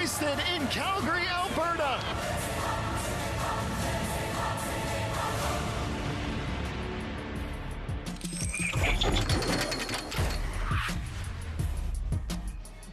wasted in Calgary, Alberta.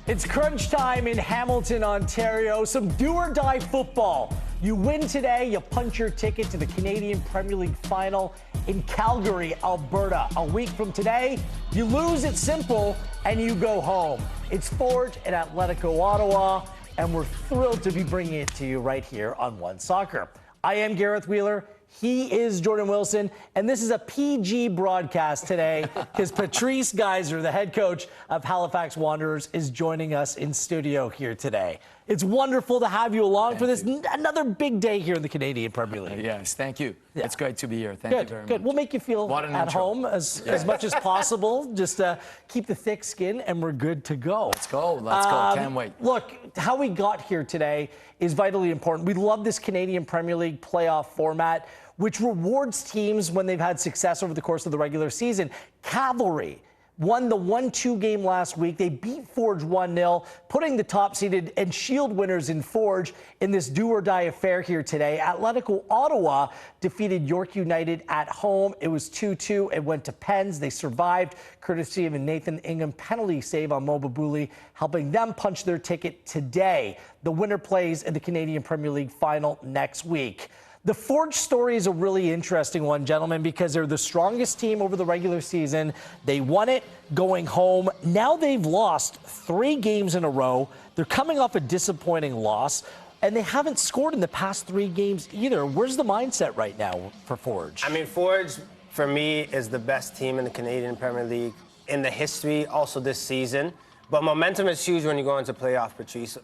It's crunch time in Hamilton, Ontario. Some do-or-die football. You win today, you punch your ticket to the Canadian Premier League final in Calgary, Alberta. A week from today, you lose, it's simple, and you go home. It's Forge and Atlético Ottawa, and we're thrilled to be bringing it to you right here on One Soccer. I am Gareth Wheeler. He is Jordan Wilson, and this is a PG broadcast today because Patrice Geiser, the head coach of Halifax Wanderers, is joining us in studio here today. It's wonderful to have you along for this another big day here in the Canadian Premier League. Yes, thank you. Yeah. It's great to be here. Thank you very much. Good. We'll make you feel at home as much as possible. Just keep the thick skin, and we're good to go. Let's go. Let's go. Can't wait. Look, how we got here today is vitally important. We love this Canadian Premier League playoff format, which rewards teams when they've had success over the course of the regular season. Cavalry won the 1-2 game last week. They beat Forge 1-0, putting the top-seeded and Shield winners in Forge in this do-or-die affair here today. Atlético Ottawa defeated York United at home. It was 2-2. It went to pens. They survived, courtesy of a Nathan Ingham penalty save on Mo Babuli, helping them punch their ticket today. The winner plays in the Canadian Premier League final next week. The Forge story is a really interesting one, gentlemen, because they're the strongest team over the regular season. They won it going home. Now they've lost 3 games in a row. They're coming off a disappointing loss, and they haven't scored in the past 3 games either. Where's the mindset right now for Forge? I mean, Forge, for me, is the best team in the Canadian Premier League in the history, also this season. But momentum is huge when you go into playoff, Patrice.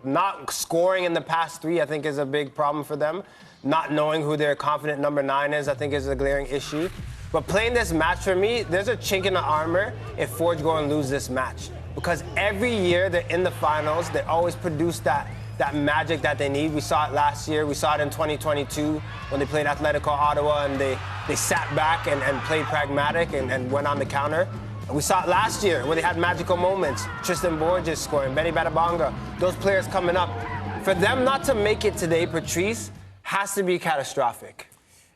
Not scoring in the past 3, I think, is a big problem for them. Not knowing who their confident number 9 is, I think, is a glaring issue. But playing this match, for me, there's a chink in the armor if Forge go and lose this match. Because every year they're in the finals, they always produce that magic that they need. We saw it last year. We saw it in 2022 when they played Atlético Ottawa and they sat back and played pragmatic and went on the counter. And we saw it last year where they had magical moments. Tristan Borges scoring, Benny Badabanga, those players coming up. For them not to make it today, Patrice, has to be catastrophic.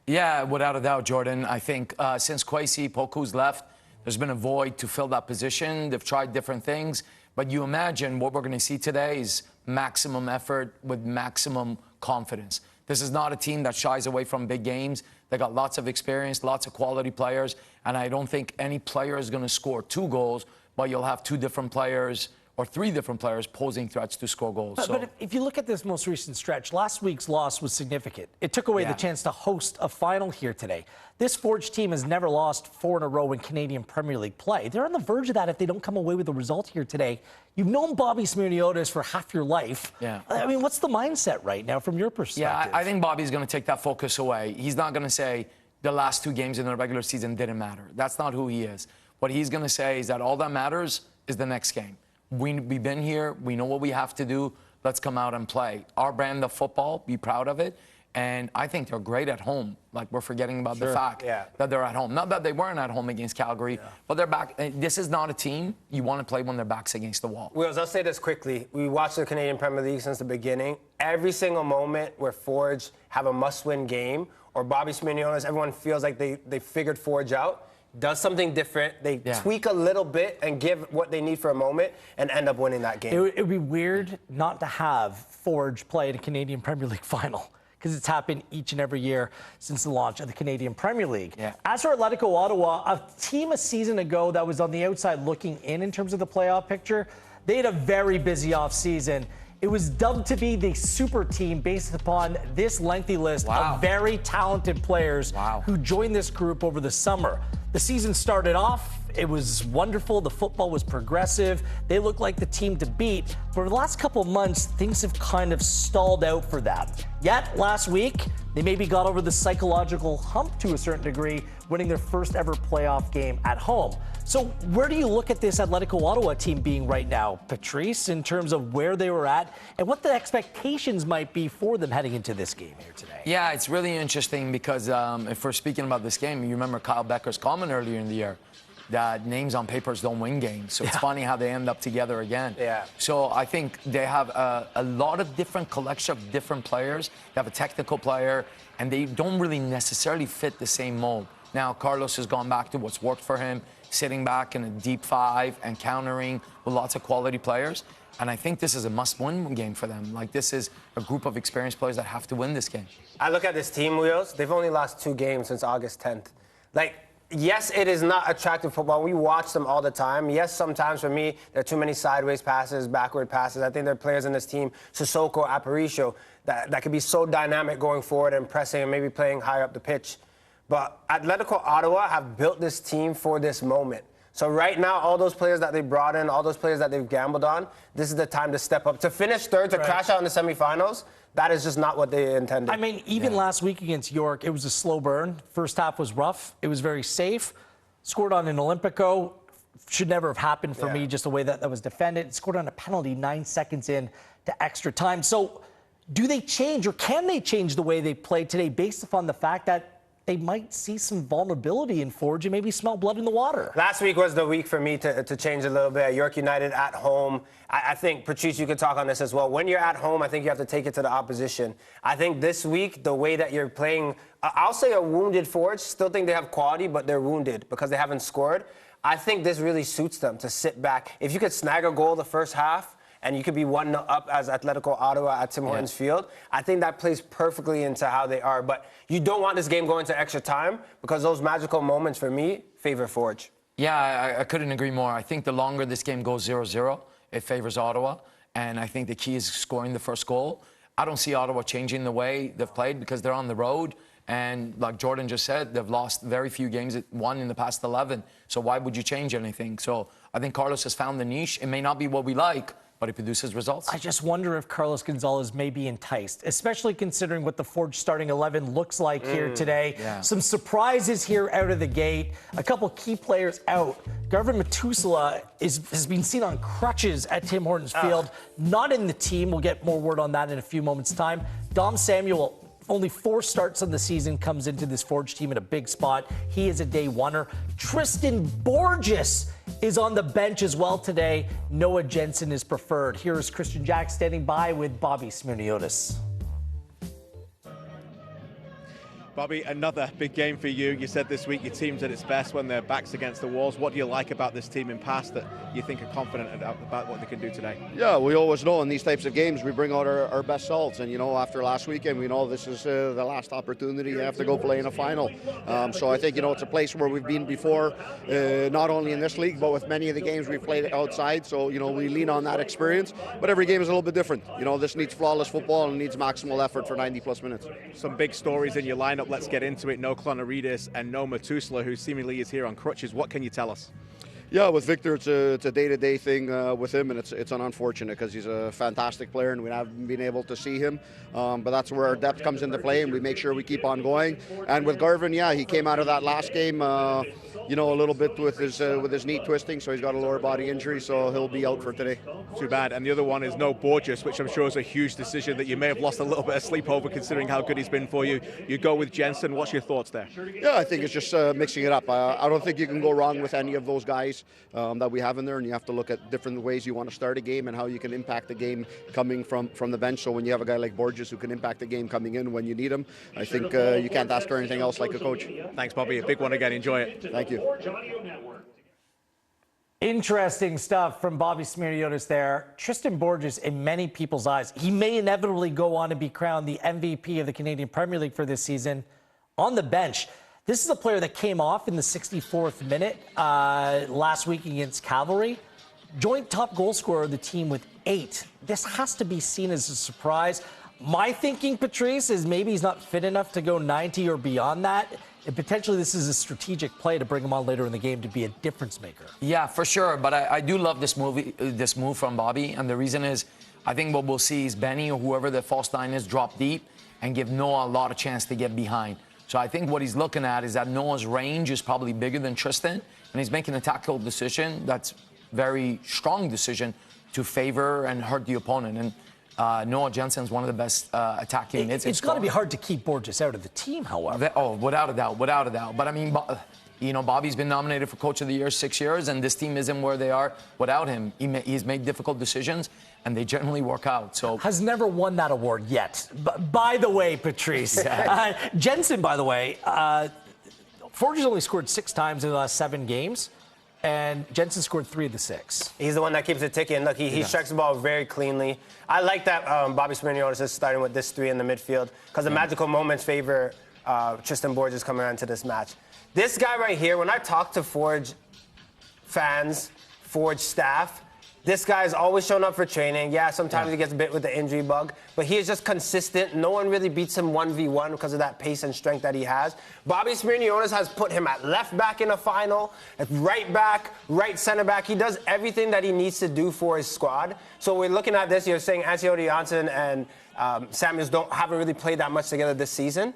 Yeah, without a doubt, Jordan. I think since Kwesi Poku's left, there's been a void to fill that position. They've tried different things. But you imagine what we're going to see today is maximum effort with maximum confidence. This is not a team that shies away from big games. They got lots of experience, lots of quality players. And I don't think any player is going to score 2 goals, but you'll have 2 different players or 3 different players posing threats to score goals. But if you look at this most recent stretch, last week's loss was significant. It took away the chance to host a final here today. This Forge team has never lost 4 in a row in Canadian Premier League play. They're on the verge of that if they don't come away with a result here today. You've known Bobby Smirniotis for half your life. Yeah. I mean, what's the mindset right now from your perspective? Yeah, I think Bobby's going to take that focus away. He's not going to say the last 2 games in the regular season didn't matter. That's not who he is. What he's going to say is that all that matters is the next game. We've been here. We know what we have to do. Let's come out and play. Our brand of football, be proud of it. And I think they're great at home. Like, we're forgetting about the fact that they're at home. Not that they weren't at home against Calgary, but they're back. This is not a team you want to play when their back's against the wall. Wills, I'll say this quickly. We watched the Canadian Premier League since the beginning. Every single moment where Forge have a must-win game, or Bobby Smirniotis, everyone feels like they figured Forge out, does something different, they tweak a little bit and give what they need for a moment and end up winning that game. It would be weird not to have Forge play in a Canadian Premier League final, because it's happened each and every year since the launch of the Canadian Premier League. Yeah. As for Atlético Ottawa, a team a season ago that was on the outside looking in terms of the playoff picture, they had a very busy offseason. It was dubbed to be the super team based upon this lengthy list of very talented players who joined this group over the summer. The season started off, it was wonderful, the football was progressive, they looked like the team to beat. For the last couple of months, things have kind of stalled out for them. Yet, last week, they maybe got over the psychological hump to a certain degree, winning their first ever playoff game at home. So where do you look at this Atlético Ottawa team being right now, Patrice, in terms of where they were at and what the expectations might be for them heading into this game here today? Yeah, it's really interesting because if we're speaking about this game, you remember Kyle Becker's comment earlier in the year. that names on papers don't win games. So it's funny how they end up together again. Yeah. So I think they have a lot of different collection of different players. They have a technical player, and they don't really necessarily fit the same mold. Now, Carlos has gone back to what's worked for him, sitting back in a deep five and countering with lots of quality players. And I think this is a must-win game for them. Like, this is a group of experienced players that have to win this game. I look at this team, Wheels. They've only lost 2 games since August 10th. Like, yes, it is not attractive football. We watch them all the time. Yes, sometimes for me, there are too many sideways passes, backward passes. I think there are players in this team, Sissoko, Aparicio, that could be so dynamic going forward and pressing and maybe playing higher up the pitch. But Atlético Ottawa have built this team for this moment. So right now, all those players that they brought in, all those players that they've gambled on, this is the time to step up. To finish third, to crash out in the semifinals, that is just not what they intended. I mean, even last week against York, it was a slow burn. First half was rough. It was very safe. Scored on an Olympico. Should never have happened for me, just the way that was defended. Scored on a penalty 9 seconds in to extra time. So do they change, or can they change the way they play today based upon the fact that they might see some vulnerability in Forge and maybe smell blood in the water? Last week was the week for me to change a little bit. York United at home. I think, Patrice, you could talk on this as well. When you're at home, I think you have to take it to the opposition. I think this week, the way that you're playing, I'll say a wounded Forge. Still think they have quality, but they're wounded because they haven't scored. I think this really suits them to sit back. If you could snag a goal the first half, and you could be 1-0 up as Atlético Ottawa at Tim Hortons Field, I think that plays perfectly into how they are. But you don't want this game going to extra time because those magical moments, for me, favor Forge. Yeah, I couldn't agree more. I think the longer this game goes 0-0, it favors Ottawa. And I think the key is scoring the first goal. I don't see Ottawa changing the way they've played because they're on the road. And like Jordan just said, they've lost very few games, won in the past 11. So why would you change anything? So I think Carlos has found the niche. It may not be what we like, but he produces results. I just wonder if Carlos Gonzalez may be enticed, especially considering what the Forge starting 11 looks like here today. Some surprises here out of the gate. A couple key players out. Garvin Matusala has been seen on crutches at Tim Hortons Field, not in the team. We'll get more word on that in a few moments' time. Dom Samuel, only 4 starts on the season, comes into this Forge team in a big spot. He is a day oneer. Tristan Borges is on the bench as well today. Noah Jensen is preferred. Here is Christian Jack standing by with Bobby Smirniotis. Bobby, another big game for you. You said this week your team's at its best when their back's against the walls. What do you like about this team in past that you think are confident about what they can do today? Yeah, we always know in these types of games we bring out our best selves. And, you know, after last weekend, we know this is the last opportunity you have to go play in a final. So I think, you know, it's a place where we've been before, not only in this league, but with many of the games we've played outside. So, you know, we lean on that experience. But every game is a little bit different. You know, this needs flawless football and needs maximal effort for 90-plus minutes. Some big stories in your lineup. Let's get into it. No Clonaridis and no Matusala, who seemingly is here on crutches. What can you tell us? Yeah, with Victor, it's a day-to-day thing with him, and it's unfortunate because he's a fantastic player, and we haven't been able to see him. But that's where our depth comes into play, and we make sure we keep on going. And with Garvin, yeah, he came out of that last game, you know, a little bit with his knee twisting, so he's got a lower body injury, so he'll be out for today. Too bad. And the other one is no Borges, which I'm sure is a huge decision that you may have lost a little bit of sleep over, considering how good he's been for you. You go with Jensen. What's your thoughts there? Yeah, I think it's just mixing it up. I don't think you can go wrong with any of those guys that we have in there, and you have to look at different ways you want to start a game and how you can impact the game coming from the bench. So when you have a guy like Borges who can impact the game coming in when you need him, I think you can't ask for anything else like a coach. Thanks, Bobby. A big one again. Enjoy it. Thank you. Interesting stuff from Bobby Smirniotis there. Tristan Borges, in many people's eyes, he may inevitably go on to be crowned the MVP of the Canadian Premier League for this season. On the bench, this is a player that came off in the 64th minute last week against Cavalry. Joint top goal scorer of the team with 8. This has to be seen as a surprise. My thinking, Patrice, is maybe he's not fit enough to go 90 or beyond that. And potentially this is a strategic play to bring him on later in the game to be a difference maker. Yeah, for sure. But I do love this move from Bobby. And the reason is, I think what we'll see is Benny or whoever the false nine is drop deep and give Noah a lot of chance to get behind. So I think what he's looking at is that Noah's range is probably bigger than Tristan. And he's making a tactical decision that's very strong decision to favor and hurt the opponent. And Noah Jensen's one of the best attacking mids. It's got to be hard to keep Borges out of the team, however. Oh, without a doubt, without a doubt. But I mean, You know, Bobby's been nominated for Coach of the Year 6 years, and this team isn't where they are without him. He's made difficult decisions, and they generally work out. So has never won that award yet. By the way, Patrice, Jensen, by the way, Forge has only scored 6 times in the last 7 games, and Jensen scored 3 of the 6. He's the one that keeps it ticking. Look, he strikes the ball very cleanly. I like that Bobby Smirniotis is starting with this 3 in the midfield because the magical moments favor Tristan Borges coming into this match. This guy right here, when I talk to Forge fans, Forge staff, this guy is always showing up for training. Yeah, sometimes he gets bit with the injury bug, but he is just consistent. No one really beats him 1v1 because of that pace and strength that he has. Bobby Smirniotis has put him at left back in a final, at right back, right center back. He does everything that he needs to do for his squad. So we're looking at this. You're saying Anthony Janssen and Samuels haven't really played that much together this season,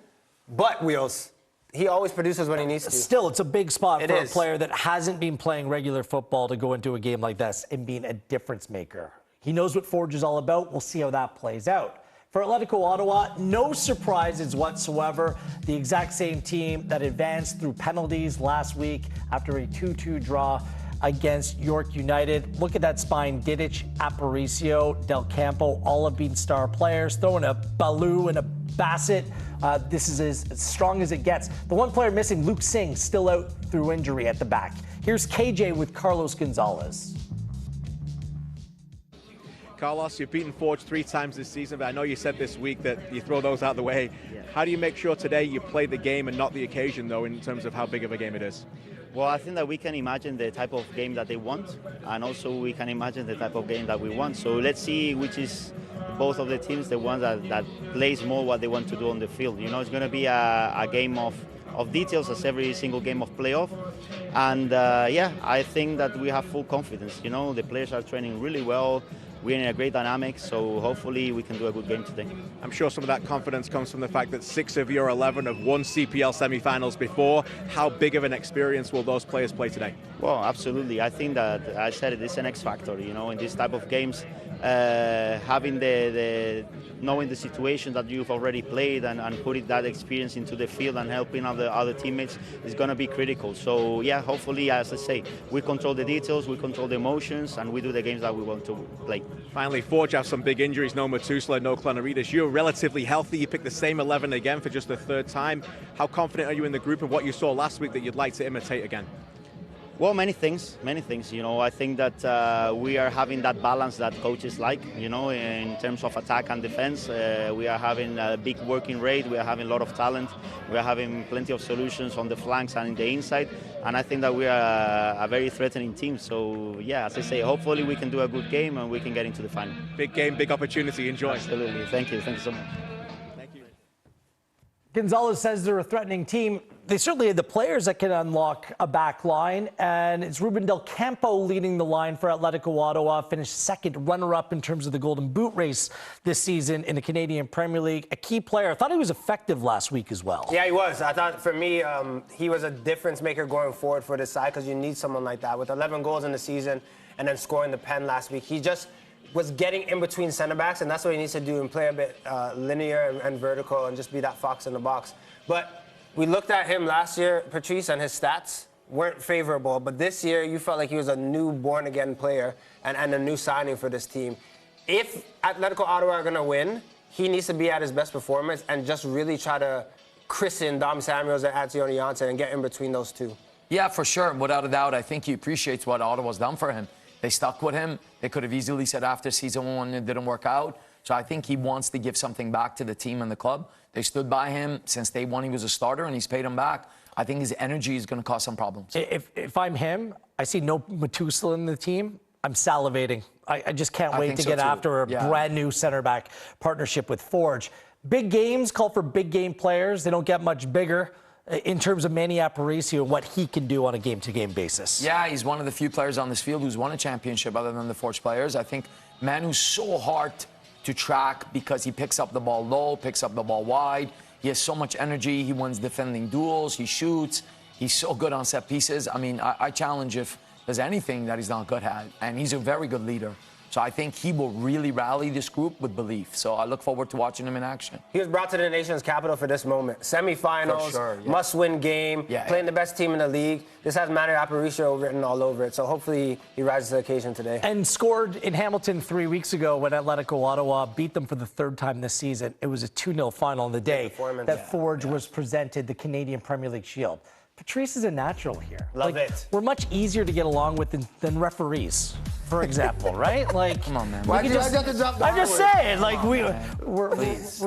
but Wheels, he always produces when he needs to. Still, it's a big spot for a player that hasn't been playing regular football to go into a game like this and being a difference maker. He knows what Forge is all about. We'll see how that plays out. For Atlético Ottawa, no surprises whatsoever. The exact same team that advanced through penalties last week after a 2-2 draw against York United. Look at that spine. Didic, Aparicio, Del Campo, all have been star players. Throwing a Baloo and a Bassett. This is as strong as it gets. The one player missing, Luke Singh, still out through injury at the back. Here's KJ with Carlos Gonzalez. Carlos, you've beaten Forge 3 times this season, but I know you said this week that you throw those out of the way. Yeah. How do you make sure today you play the game and not the occasion, though, in terms of how big of a game it is? Well, I think that we can imagine the type of game that they want, and also we can imagine the type of game that we want. So let's see which is both of the teams, the ones that plays more what they want to do on the field. You know, it's going to be a game of details as every single game of playoff. And yeah, I think that we have full confidence. You know, the players are training really well. We're in a great dynamic, so hopefully we can do a good game today. I'm sure some of that confidence comes from the fact that 6 of your 11 have won CPL semi-finals before. How big of an experience will those players play today? Well, absolutely. I think that, I said it's an X factor, you know, in this type of games. Having knowing the situation that you've already played and putting that experience into the field and helping other teammates is going to be critical. So yeah, hopefully, as I say, we control the details, we control the emotions, and we do the games that we want to play. Finally, Forge have some big injuries. No Matusla, no Clonarides. You're relatively healthy. You picked the same 11 again for just the 3rd time. How confident are you in the group and what you saw last week that you'd like to imitate again? Well, many things. You know, I think that we are having that balance that coaches like, you know, in terms of attack and defense. We are having a big working rate. We are having a lot of talent. We are having plenty of solutions on the flanks and in the inside. And I think that we are a very threatening team. So, yeah, as I say, hopefully we can do a good game and we can get into the final. Big game, big opportunity. Enjoy. Absolutely. Thank you. Thank you so much. Gonzalez says they're a threatening team. They certainly have the players that can unlock a back line, and it's Ruben Del Campo leading the line for Atlético Ottawa, finished 2nd runner-up in terms of the Golden Boot race this season in the Canadian Premier League. A key player. I thought he was effective last week as well. Yeah, he was. I thought, for me, he was a difference maker going forward for this side because you need someone like that. With 11 goals in the season and then scoring the pen last week, he just was getting in between center backs, and that's what he needs to do and play a bit linear and vertical and just be that fox in the box. But we looked at him last year, Patrice, and his stats weren't favorable. But this year, you felt like he was a new born-again player and a new signing for this team. If Atlético Ottawa are going to win, he needs to be at his best performance and just really try to christen Dom Samuels and Anthony Janssen and get in between those two. Yeah, for sure. Without a doubt, I think he appreciates what Ottawa's done for him. They stuck with him. They could have easily said after season 1 it didn't work out. So I think he wants to give something back to the team and the club. They stood by him since day 1. He was a starter, and he's paid him back. I think his energy is going to cause some problems. If I'm him, I see no Matusla in the team. I'm salivating. I just can't wait to get after a brand new center back partnership with Forge. Big games call for big game players. They don't get much bigger in terms of Manny Aparicio and what he can do on a game-to-game basis. Yeah, he's one of the few players on this field who's won a championship other than the Forge players. I think Manu's so hard to track because he picks up the ball low, picks up the ball wide. He has so much energy. He wins defending duels. He shoots. He's so good on set pieces. I mean, I challenge if there's anything that he's not good at. And he's a very good leader. So I think he will really rally this group with belief. So I look forward to watching him in action. He was brought to the nation's capital for this moment. Semifinals, sure, yeah. must-win game, playing the best team in the league. This has Manu Aparicio written all over it. So hopefully he rises to the occasion today. And scored in Hamilton 3 weeks ago when Atlético Ottawa beat them for the third time this season. It was a 2-0 final on the day that Forge was presented the Canadian Premier League Shield. Patrice is a natural here. Love it. We're much easier to get along with than referees, for example, right? Like, come on, man. I'm just saying, like we're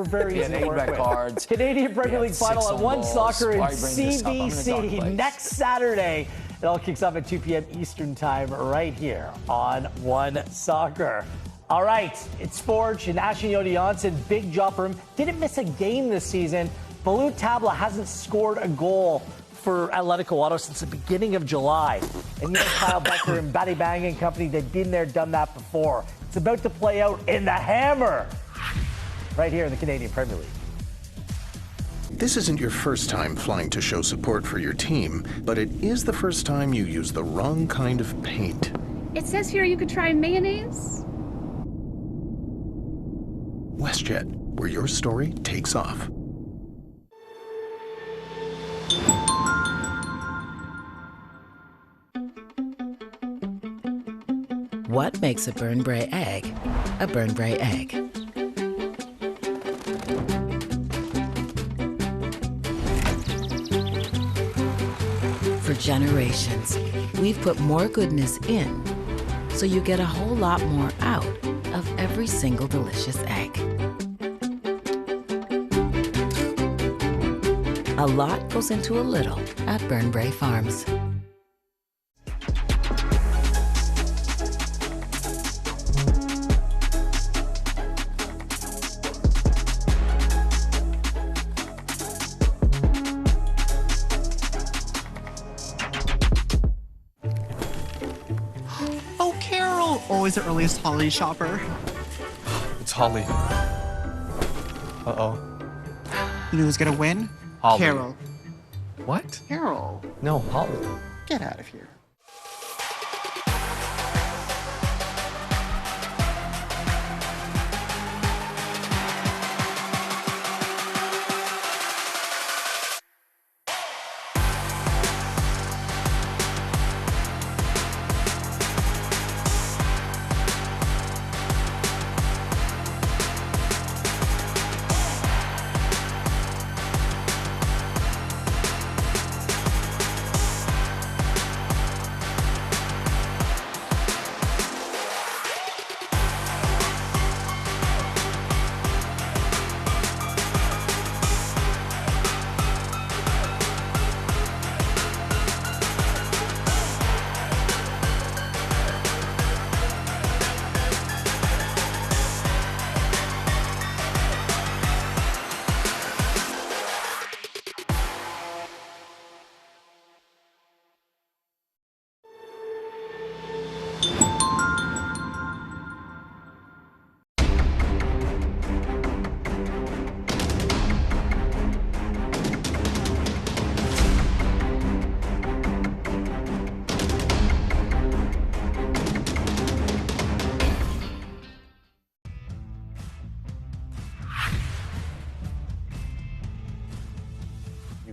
very easy to work with. Cards. Canadian Premier League final at One Soccer in Why bring this up? I'm in a dark CBC place. next Saturday. It all kicks off at 2 p.m. Eastern time right here on One Soccer. All right, it's Forge and Ashton Yodi-Janssen. Big job for him. Didn't miss a game this season. Balou Tabla hasn't scored a goal for Atlético Ottawa since the beginning of July. And you know Kyle Becker and Batty Bang and company, they've been there, done that before. It's about to play out in the Hammer right here in the Canadian Premier League. This isn't your first time flying to show support for your team, but it is the first time you use the wrong kind of paint. It says here you could try mayonnaise. WestJet, where your story takes off. What makes a Burnbrae egg a Burnbrae egg? For generations, we've put more goodness in, so you get a whole lot more out of every single delicious egg. A lot goes into a little at Burnbrae Farms. Oh, Carol! Always the earliest holiday shopper. It's Holly. Uh-oh. You know who's gonna win? Holly. Carol. What? Carol. No, Holly. Get out of here.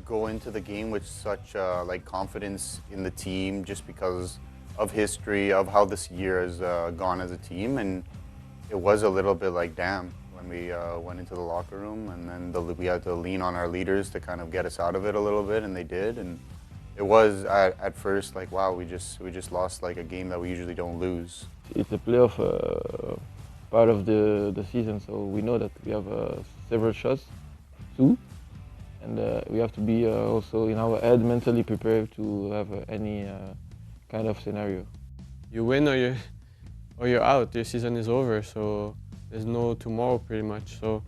Go into the game with such confidence in the team just because of history, of how this year has gone as a team, and it was a little bit like, damn, when we went into the locker room, and then we had to lean on our leaders to kind of get us out of it a little bit, and they did, and it was at first like, wow, we just lost like a game that we usually don't lose. It's a playoff part of the season, so we know that we have several shots too. And we have to be also in our head mentally prepared to have any kind of scenario. You win or you're out. Your season is over, so there's no tomorrow pretty much. So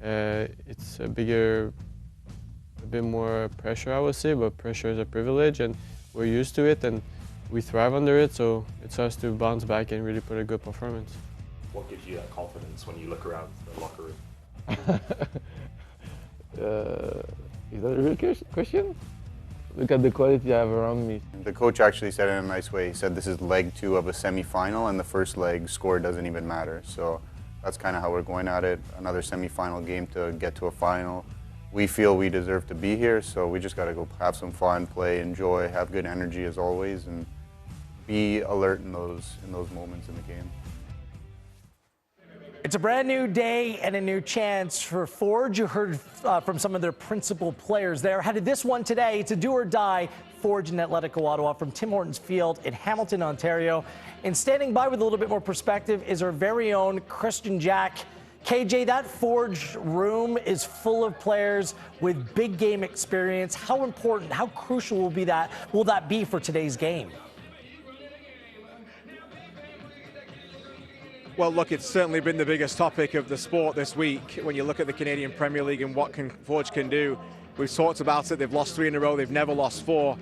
it's a bit more pressure, I would say, but pressure is a privilege and we're used to it and we thrive under it, so it's us to bounce back and really put a good performance. What gives you that confidence when you look around the locker room? Is that a real question? Look at the quality I have around me. The coach actually said it in a nice way. He said this is leg 2 of a semi-final, and the first leg score doesn't even matter. So that's kind of how we're going at it. Another semi-final game to get to a final. We feel we deserve to be here, so we just got to go have some fun, play, enjoy, have good energy as always, and be alert in those moments in the game. It's a brand new day and a new chance for Forge. You heard from some of their principal players there. Headed this one today. It's a do or die. Forge and Atlético Ottawa from Tim Hortons Field in Hamilton, Ontario. And standing by with a little bit more perspective is our very own Christian Jack. KJ, that Forge room is full of players with big game experience. How important, how crucial will that be for today's game? Well, look, it's certainly been the biggest topic of the sport this week. When you look at the Canadian Premier League and what Forge can do, we've talked about it. They've lost 3 in a row. They've never lost 4.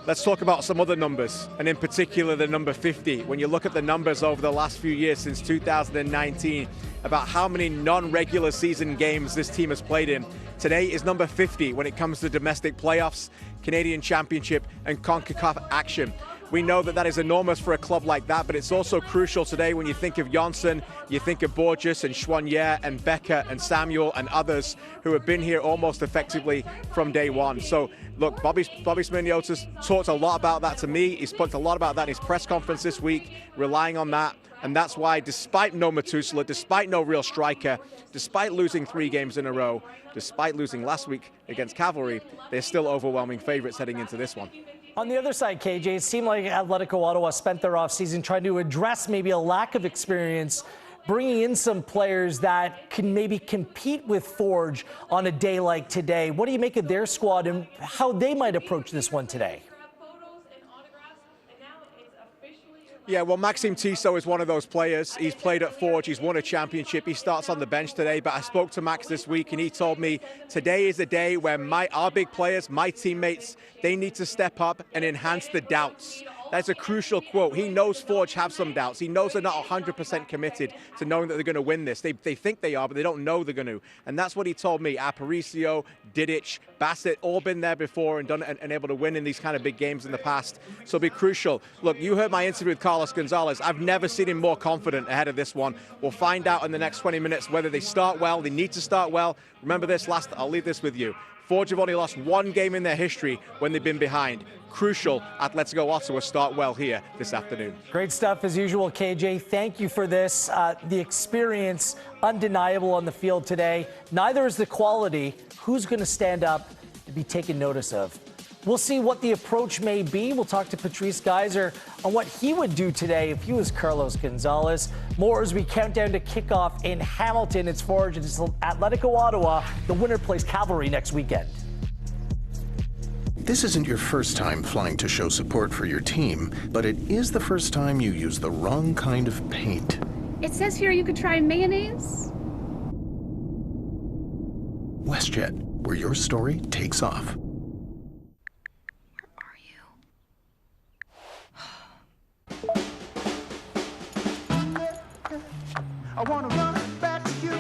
Let's talk about some other numbers, and in particular the number 50. When you look at the numbers over the last few years since 2019, about how many non-regular season games this team has played in, today is number 50 when it comes to domestic playoffs, Canadian Championship, and CONCACAF action. We know that that is enormous for a club like that, but it's also crucial today when you think of Janssen, you think of Borges and Chouanier and Becker and Samuel and others who have been here almost effectively from day one. So, look, Bobby Smirniotis talked a lot about that to me. He spoke a lot about that in his press conference this week, relying on that. And that's why, despite no Matusala, despite no real striker, despite losing 3 games in a row, despite losing last week against Cavalry, they're still overwhelming favourites heading into this one. On the other side, KJ, it seemed like Atlético Ottawa spent their offseason trying to address maybe a lack of experience, bringing in some players that can maybe compete with Forge on a day like today. What do you make of their squad and how they might approach this one today? Yeah, well, Maxime Tissot is one of those players. He's played at Forge. He's won a championship. He starts on the bench today, but I spoke to Max this week, and he told me today is a day where our big players, my teammates, they need to step up and enhance the doubts. That's a crucial quote. He knows Forge have some doubts. He knows they're not 100% committed to knowing that they're going to win this. They think they are, but they don't know they're going to. And that's what he told me. Aparicio, Didic, Bassett, all been there before and done and able to win in these kind of big games in the past. So it'll be crucial. Look, you heard my interview with Carlos Gonzalez. I've never seen him more confident ahead of this one. We'll find out in the next 20 minutes whether they start well. They need to start well. Remember this I'll leave this with you. Forge have only lost 1 game in their history when they've been behind. Crucial, Atlético Ottawa start well here this afternoon. Great stuff as usual, KJ. Thank you for this. The experience, undeniable on the field today. Neither is the quality. Who's going to stand up to be taken notice of? We'll see what the approach may be. We'll talk to Patrice Geyser on what he would do today if he was Carlos Gonzalez. More as we count down to kickoff in Hamilton. It's Forge. It's Atlético Ottawa. The winner plays Cavalry next weekend. This isn't your first time flying to show support for your team, but it is the first time you use the wrong kind of paint. It says here you could try mayonnaise. WestJet, where your story takes off. I want to run back to you.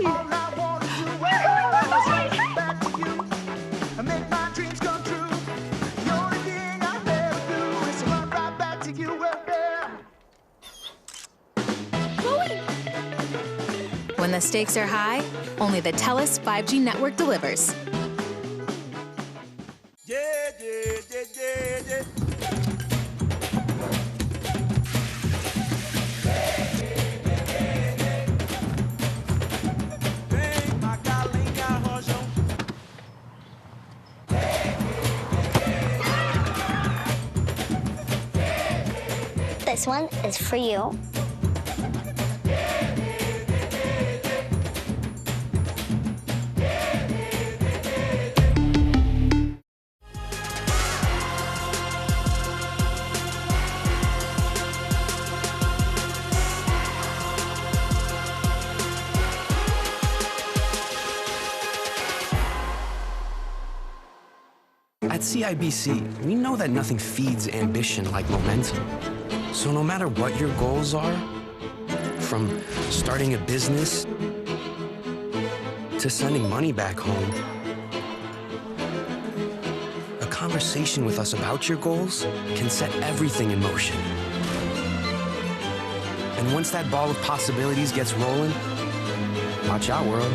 All I want to do is run back to you and make my dreams come true. The only thing I ever do is run right back to you. When the stakes are high, only the TELUS 5G network delivers. This one is for you. At CIBC, we know that nothing feeds ambition like momentum. So no matter what your goals are, from starting a business to sending money back home, conversation with us about your goals can set everything in motion. And once that ball of possibilities gets rolling, watch out, world.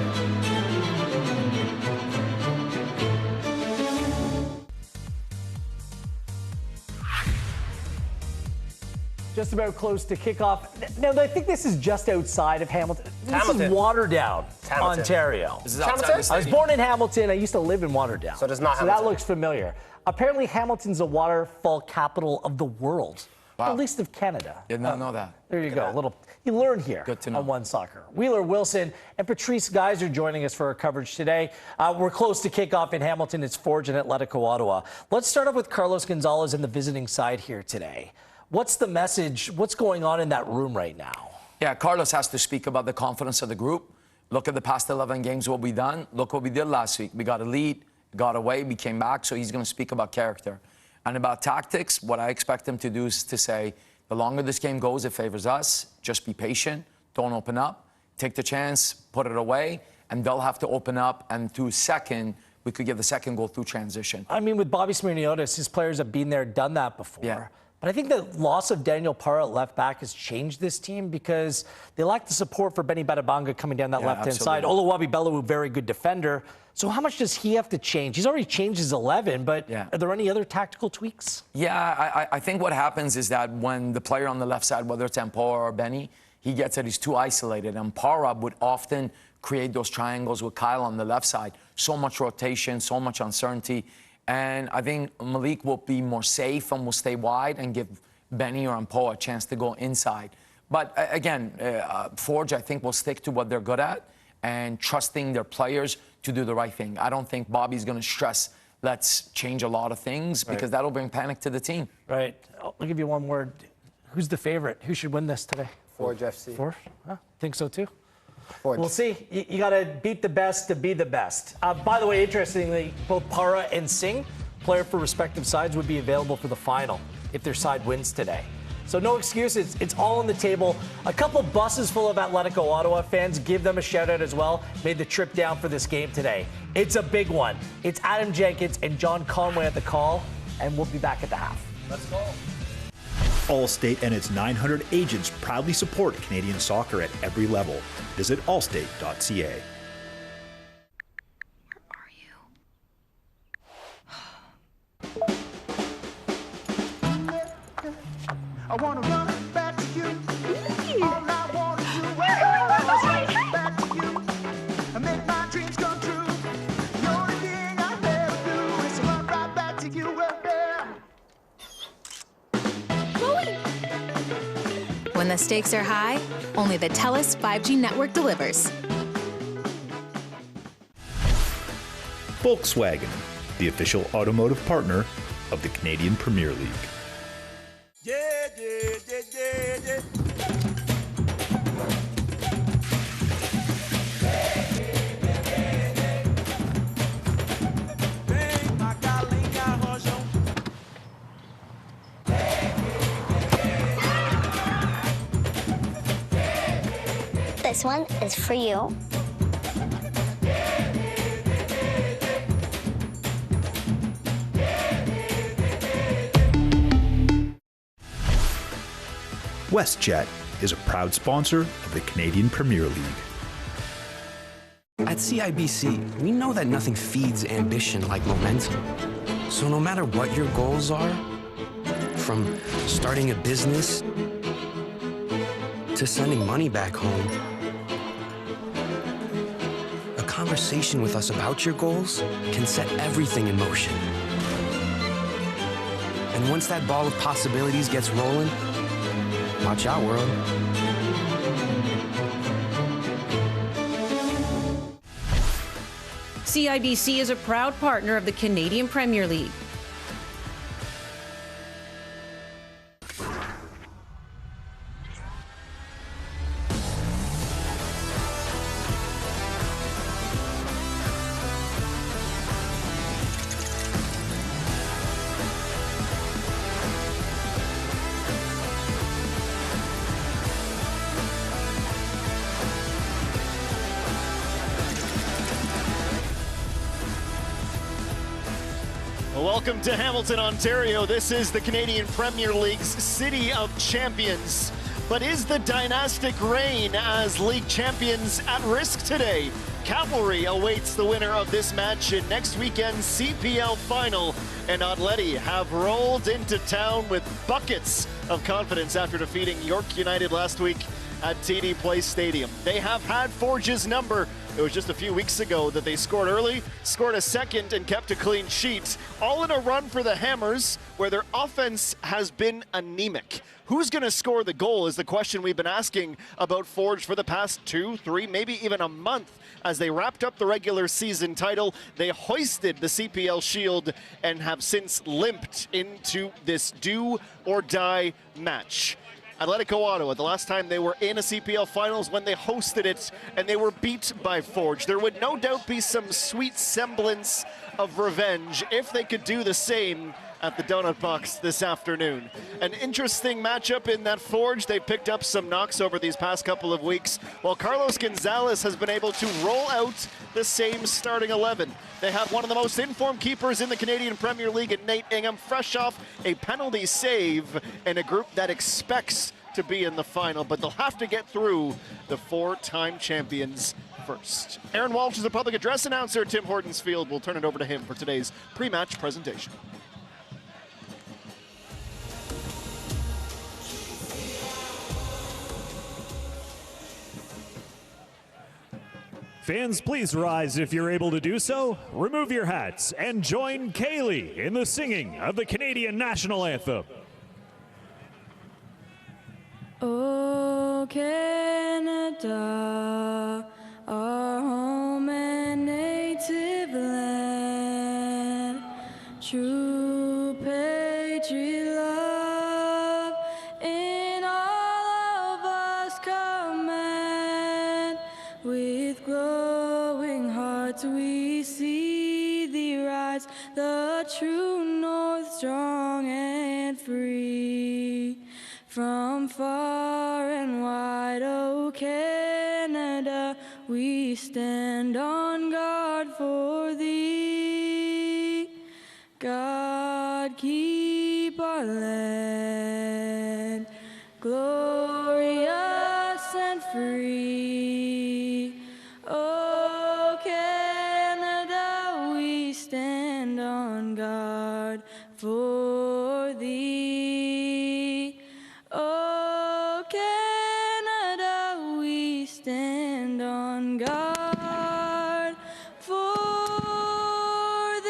Just about close to kickoff. Now, I think this is just outside of Hamilton. This is Waterdown, Ontario. This is outside the I was stadium. born in Hamilton. I used to live in Waterdown. So does not So Hamilton. that looks familiar. Apparently, Hamilton's the waterfall capital of the world, Wow. at least of Canada. Did not know that. There you go. A little you learn here Good to know. on One Soccer. Wheeler Wilson and Patrice Guys are joining us for our coverage today. We're close to kickoff in Hamilton. It's Forge and Atlético Ottawa. Let's start off with Carlos Gonzalez and the visiting side here today. What's the message? What's going on in that room right now? Yeah, Carlos has to speak about the confidence of the group. Look at the past 11 games, what we've done. Look what we did last week. We got a lead, got away, we came back, so he's going to speak about character. And about tactics, what I expect him to do is to say, the longer this game goes, it favors us. Just be patient. Don't open up. Take the chance, put it away, and they'll have to open up. And through second, we could get the second goal through transition. I mean, with Bobby Smirniotis, his players have been there, done that before. Yeah. But I think the loss of Daniel Parra at left back has changed this team because they lack the support for Benny Badabanga coming down that left-hand side. absolutely. Oluwabi Bellewu, very good defender. So how much does he have to change? He's already changed his 11, but are there any other tactical tweaks? Yeah, I think what happens is that when the player on the left side, whether it's Ampora or Benny, he gets that he's too isolated. And Parra would often create those triangles with Kyle on the left side. So much rotation, so much uncertainty. And I think Malik will be more safe and will stay wide and give Benny or Ampoa a chance to go inside. But again, Forge, I think, will stick to what they're good at and trusting their players to do the right thing. I don't think Bobby's going to stress, let's change a lot of things, because that'll bring panic to the team. Right. I'll give you one word. Who's the favorite? Who should win this today? Forge FC. Forge? Huh? Think so, too? Forge. We'll see. You got to beat the best to be the best. By the way, interestingly, both Parra and Singh, player for respective sides, would be available for the final if their side wins today. So no excuses. It's all on the table. A couple buses full of Atlético Ottawa fans, give them a shout out as well, made the trip down for this game today. It's a big one. It's Adam Jenkins and John Conway at the call, and we'll be back at the half. Let's go. Allstate and its 900 agents proudly support Canadian soccer at every level. Visit allstate.ca. I wanna run back to you. All I wanna do is run back to you and make my dreams come true. The only thing I ever do is run right back to you. When the stakes are high, only the TELUS 5G network delivers. Volkswagen, the official automotive partner of the Canadian Premier League. This one is for you. WestJet is a proud sponsor of the Canadian Premier League. At CIBC, we know that nothing feeds ambition like momentum. So no matter what your goals are, from starting a business to sending money back home, a conversation with us about your goals can set everything in motion. And once that ball of possibilities gets rolling, watch out, world. CIBC is a proud partner of the Canadian Premier League. Welcome to Hamilton, Ontario. This is the Canadian Premier League's City of Champions. But is the dynastic reign as league champions at risk today? Cavalry awaits the winner of this match in next weekend's CPL final. And Atleti have rolled into town with buckets of confidence after defeating York United last week at TD Place Stadium. They have had Forge's number. It was just a few weeks ago that they scored early, scored a second, and kept a clean sheet. All in a run for the Hammers, where their offense has been anemic. Who's going to score the goal is the question we've been asking about Forge for the past 2, 3, maybe even a month. As they wrapped up the regular season title, they hoisted the CPL Shield and have since limped into this do-or-die match. Atlético Ottawa, the last time they were in a CPL Finals when they hosted it, and they were beat by Forge. There would no doubt be some sweet semblance of revenge if they could do the same at the Donut Box this afternoon. An interesting matchup in that Forge. They picked up some knocks over these past couple of weeks, while Carlos Gonzalez has been able to roll out the same starting 11. They have one of the most informed keepers in the Canadian Premier League in Nate Ingham, fresh off a penalty save in a group that expects to be in the final, but they'll have to get through the 4-time champions first. Aaron Walsh is the public address announcer. Tim Hortonsfield will turn it over to him for today's pre-match presentation. Fans, please rise if you're able to do so. Remove your hats and join Kaylee in the singing of the Canadian National Anthem. Oh, Canada, our home and native land, true patriot love in all of us command. With glowing hearts we see thee rise, the true north, strong and free. From far and wide, oh Canada, we stand on guard for thee. God keep our land glorious and free. Oh Canada, we stand on guard for thee. Oh Canada, we stand on guard for thee.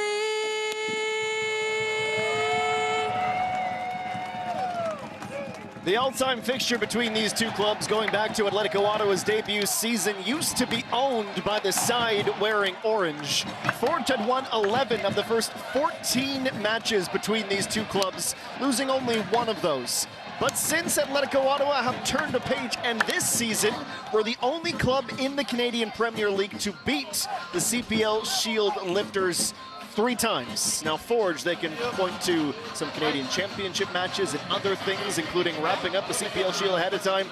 The all-time fixture between these two clubs, going back to Atlético Ottawa's debut season, used to be owned by the side wearing orange. Forge had won 11 of the first 14 matches between these two clubs, losing only one of those. But since Atlético Ottawa have turned a page, and this season were the only club in the Canadian Premier League to beat the CPL Shield lifters 3 times. Now Forge, they can point to some Canadian Championship matches and other things, including wrapping up the CPL Shield ahead of time